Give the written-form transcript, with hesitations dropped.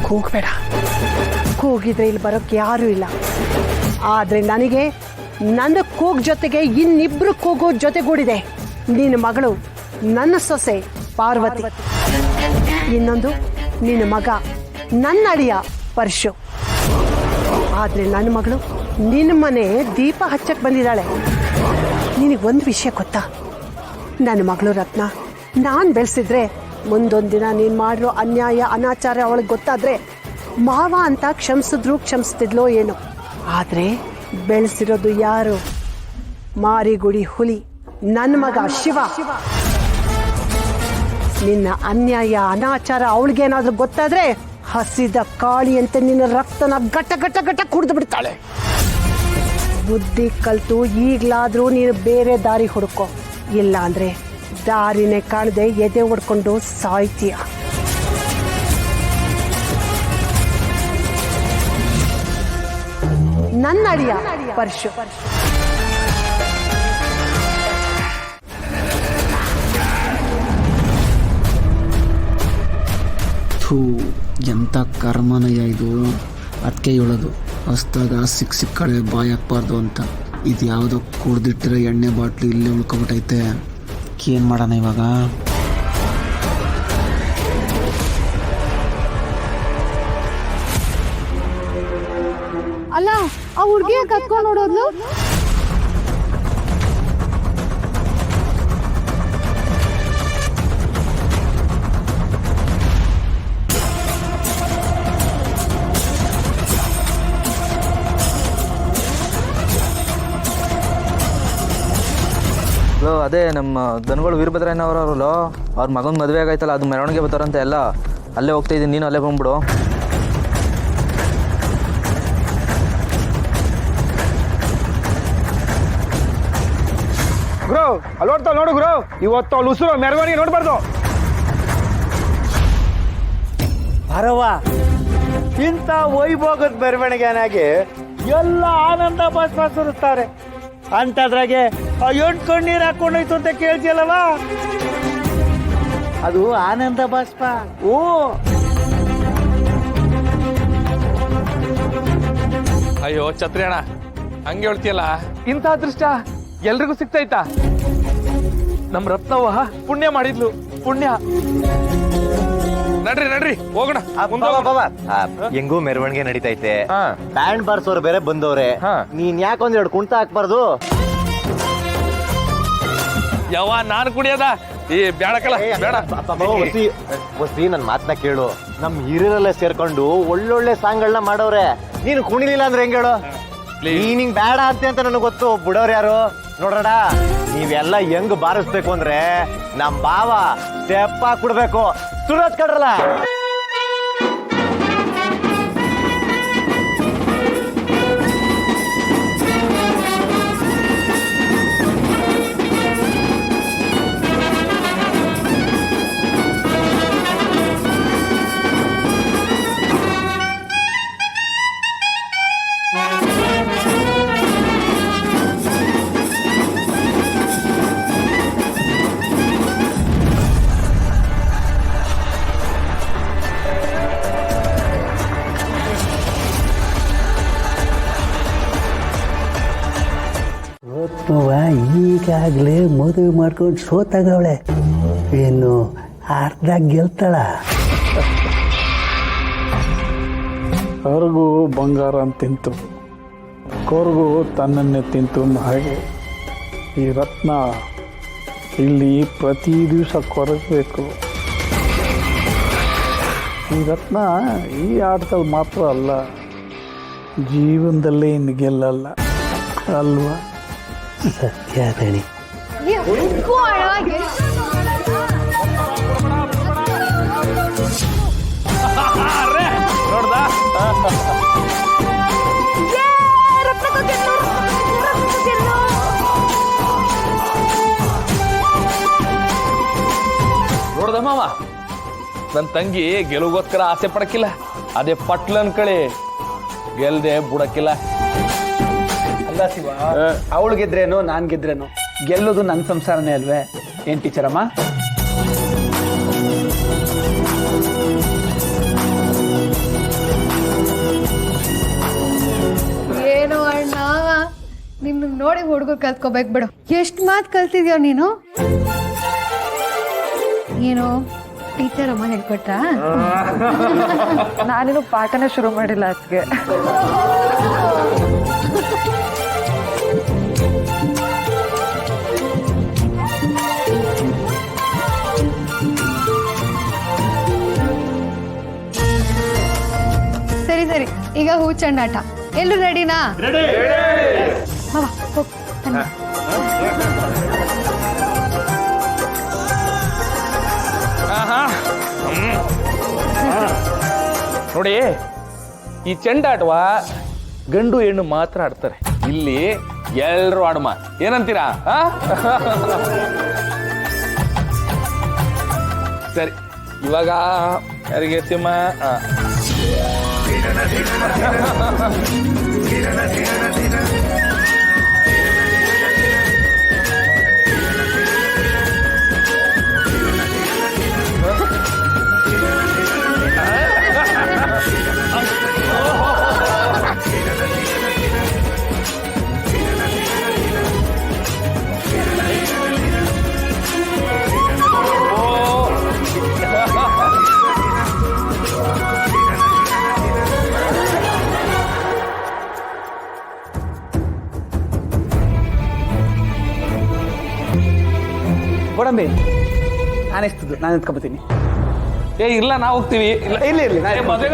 ಕೂಗ್ಬೇಡ. ಕೂಗಿದ್ರೆ ಇಲ್ಲಿ ಬರೋಕ್ಕೆ ಯಾರೂ ಇಲ್ಲ. ಆದ್ರೆ ನನಗೆ ನನ್ನ ಕೂಗ್ ಜೊತೆಗೆ ಇನ್ನಿಬ್ರು ಕೂಗು ಜೊತೆಗೂಡಿದೆ. ನಿನ್ನ ಮಗಳು ನನ್ನ ಸೊಸೆ ಪಾರ್ವತಿ, ಇನ್ನೊಂದು ನಿನ್ನ ಮಗ ನನ್ನ ಅಳಿಯ ಪರಶು. ಆದ್ರೆ ನನ್ನ ಮಗಳು ನಿನ್ನ ಮನೆ ದೀಪ ಹಚ್ಚಕ್ಕೆ ಬಂದಿದ್ದಾಳೆ. ನಿನಗೊಂದು ವಿಷಯ ಗೊತ್ತಾ? ನನ್ನ ಮಗಳು ರತ್ನ ನಾನು ಬೆಳೆಸಿದ್ರೆ ಮುಂದೊಂದು ದಿನ ನೀನು ಮಾಡಿರೋ ಅನ್ಯಾಯ ಅನಾಚಾರ ಅವಳಿಗೆ ಗೊತ್ತಾದ್ರೆ ಮಾವ ಅಂತ ಕ್ಷಮಿಸ್ತಿದ್ಲೋ ಏನೋ. ಆದರೆ ಬೆಳೆಸಿರೋದು ಯಾರು? ಮಾರಿಗುಡಿ ಹುಲಿ ನನ್ನ ಮಗ ಶಿವ. ನಿನ್ನ ಅನ್ಯಾಯ ಅನಾಚಾರ ಅವಳಿಗೇನಾದ್ರೂ ಗೊತ್ತಾದ್ರೆ ಹಸಿದ ಕಾಳಿ ಅಂತ ನಿನ್ನ ರಕ್ತನ ಗಟ್ಟ ಗಟ್ಟ ಗಟ್ಟ ಕುಡಿದು ಬಿಡ್ತಾಳೆ. ಬುದ್ಧಿ ಕಲ್ತು ಈಗಲಾದ್ರೂ ನೀನು ಬೇರೆ ದಾರಿ ಹುಡುಕೋ, ಇಲ್ಲ ಅಂದ್ರೆ ದಾರಿನೇ ಕಾಣದೆ ಎದೆ ಹೊಡ್ಕೊಂಡು ಸಾಯ್ತೀಯ. ನನ್ನ ಅಳಿಯ ಪರಶು. ಎಂಥ ಕರ್ಮನಯ್ಯ ಇದು. ಅದಕ್ಕೆ ಹೇಳೋದು ಹೊಸ್ದಾಗ ಸಿಕ್ಕಳೆ ಬಾಯಿ ಹಾಕ್ಬಾರ್ದು ಅಂತ. ಇದು ಯಾವುದೋ ಕುಡ್ದಿಟ್ಟಿರೋ ಎಣ್ಣೆ ಬಾಟ್ಲು ಇಲ್ಲೇ ಉಳ್ಕೊಬಿಟ್ಟೈತೆ. ಏನು ಮಾಡೋಣ ಇವಾಗ? ಅಲ್ಲ, ಆ ಹುಡ್ಗಿಯ ಕತ್ಕೊಂಡು ನೋಡೋದ್ಲು. ಅದೇ ನಮ್ಮ ದನಗಳು ವೀರಭದ್ರಯ್ಯನವರಲ್ಲ, ಅವ್ರ ಮಗನ ಮದುವೆ ಆಗೈತಲ್ಲ, ಅದು ಮೆರವಣಿಗೆ ಬರ್ತಾರಂತೆ ಎಲ್ಲ. ಅಲ್ಲೇ ಹೋಗ್ತಾ ಇದ್ದೀನಿ, ನೀನು ಅಲ್ಲೇ ಬಂದ್ಬಿಡು. ಗುರು ಅಲ್ಲಿ ನೋಡ್ತಾವ ನೋಡು ಗುರು, ಇವತ್ತು ಅವ್ಳು ಉಸಿರು ಮೆರವಣಿಗೆ ನೋಡ್ಬಾರ್ದು. ಬರವ ಇಂಥ ವೈಭೋಗದ ಮೆರವಣಿಗೆನಾಗಿ ಎಲ್ಲ ಆನಂದ ಬಾಷ್ಪ ಸುರಿಸ್ತಾರೆ. ಅಂತದ್ರಾಗೆ ಆ 8 ಕಣ್ಣೀರು ಹಾಕೊಂಡೋಯ್ತು ಅಂತ ಕೇಳ್ತಿಯಲ್ಲವ, ಅದು ಆನಂದ ಬಾಷ್ಪ. ಓ ಅಯ್ಯೋ ಛತ್ರಿ ಅಣ್ಣ, ಹಂಗೆ ಹೇಳ್ತೀಯಲ್ಲ. ಇಂಥ ಅದೃಷ್ಟ ಎಲ್ರಿಗೂ ಸಿಗ್ತೈತಾ? ನಮ್ ರತ್ನವ್ವ ಪುಣ್ಯ ಮಾಡಿದ್ಲು, ಪುಣ್ಯ. ನಡ್ರಿ ಹೋಗೋಣ. ಹೆಂಗೂ ಮೆರವಣಿಗೆ ನಡೀತೈತೆ, ಬ್ಯಾಂಡ್ ಬಾರ್ಸೋರು ಬೇರೆ ಬಂದವ್ರೆ. ನೀನ್ ಯಾಕೊಂದೆರಡು ಕುಂಟ ಹಾಕ್ಬಾರ್ದು? ಯಾವ ನಾನು ಕುಡಿಯೋದ? ಈ ಬೇಡಕಲ್ಲ, ಬೇಡ. ವಸ್ತಿ ನನ್ ಮಾತನ್ನ ಕೇಳು. ನಮ್ ಹಿರಿಯರೆಲ್ಲ ಸೇರ್ಕೊಂಡು ಒಳ್ಳೊಳ್ಳೆ ಸಾಂಗ್ಗಳನ್ನ ಮಾಡವ್ರೆ. ನೀನು ಕುಣಿಲಿಲ್ಲ ಅಂದ್ರೆ ಹೆಂಗ್ ಹೇಳು? ನೀನಿಂಗ್ ಬೇಡ ಅಂತ ನನಗೆ ಗೊತ್ತು. ಬಿಡೋರು ಯಾರು ನೋಡ್ರಣ. ನೀವೆಲ್ಲ ಹೆಂಗ್ ಬಾರಿಸ್ಬೇಕು ಅಂದ್ರೆ ನಮ್ ಬಾವ ಸ್ಟೆಪ್ ಹಾಕ್ಬಿಡ್ಬೇಕು. ಸುರತ್ ಕಡ್ರಲ್ಲ. ಈಗಾಗಲೇ ಮದುವೆ ಮಾಡ್ಕೊಂಡು ಸೋತಾಗವಳೆ, ಇನ್ನು ಅರ್ಧ ಗೆಲ್ತಾಳ. ಹೊರಗು ಬಂಗಾರ ತಿಂತು, ಕೊರಗು ತನ್ನನ್ನೇ ತಿಂತು. ಹಾಗೆ ಈ ರತ್ನ ಇಲ್ಲಿ ಪ್ರತಿ ದಿವಸ ಕೊರಗಬೇಕು. ಈ ರತ್ನ ಈ ಆಟದಲ್ಲಿ ಮಾತ್ರ ಅಲ್ಲ, ಜೀವನದಲ್ಲೇ ಇನ್ನು ಗೆಲ್ಲಲ್ಲ ಅಲ್ವಾ? ಸತ್ಯ ದಣಿ. ನೋಡ್ದ? ನೋಡ್ದ ಮಾವ, ನನ್ನ ತಂಗಿ ಗೆಲುಗೋಸ್ಕರ ಆಸೆ ಪಡಕ್ಕಿಲ್ಲ, ಅದೇ ಪಟ್ಲನ್ ಕಳಿ ಗೆಲ್ದೆ ಬುಡಕ್ಕಿಲ್ಲ. ಅಲ್ಲ ಶಿವ, ಅವಳು ಗೆದ್ರೇನು ನಾನ್ ಗೆದ್ರೇನು, ಗೆಲ್ಲೋದು ನನ್ನ ಸಂಸಾರನೇ ಅಲ್ವೇ? ಏನ್ ಟೀಚರಮ್ಮ? ನಿನ್ನ ನೋಡಿ ಹುಡುಗರು ಕಲ್ತ್ಕೋಬೇಕು ಬಿಡು. ಎಷ್ಟು ಮಾತು ಕಲ್ತಿದ್ಯೋ ನೀನು? ಏನು ಟೀಚರ್ ಅಮ್ಮ ಹೇಳ್ಕೊಟ್ರಾ? ನಾನೇನು ಪಾಠನೇ ಶುರು ಮಾಡಿಲ್ಲ ಅದಕ್ಕೆ. ಸರಿ ಸರಿ, ಈಗ ಹೂ ಚೆಂಡಾಟ. ಎಲ್ಲರೂ ರೆಡಿನಾ? ಮಾವ, ಹೋಗ್, ಬನ್ನಿ. ನೋಡಿ, ಈ ಚೆಂಡಾಟವ ಗಂಡು ಹೆಣ್ಣು ಮಾತ್ರ ಆಡ್ತಾರೆ. ಇಲ್ಲಿ ಎಲ್ರು ಆಡಮ, ಏನಂತೀರಾ? ಸರಿ, ಇವಾಗ ಯಾರಿಗೆ ಸಿಂಹ? ಗೋಡಂಬಿ ನಾನು ಎಷ್ಟಿದ್ದು ನಾನು ಎತ್ಕೊಬತ್ತೀನಿ. ಏ ಇಲ್ಲ, ನಾವು ಹೋಗ್ತೀವಿ. ಇಲ್ಲ ಇರ್ಲಿ, ಮದುವೆ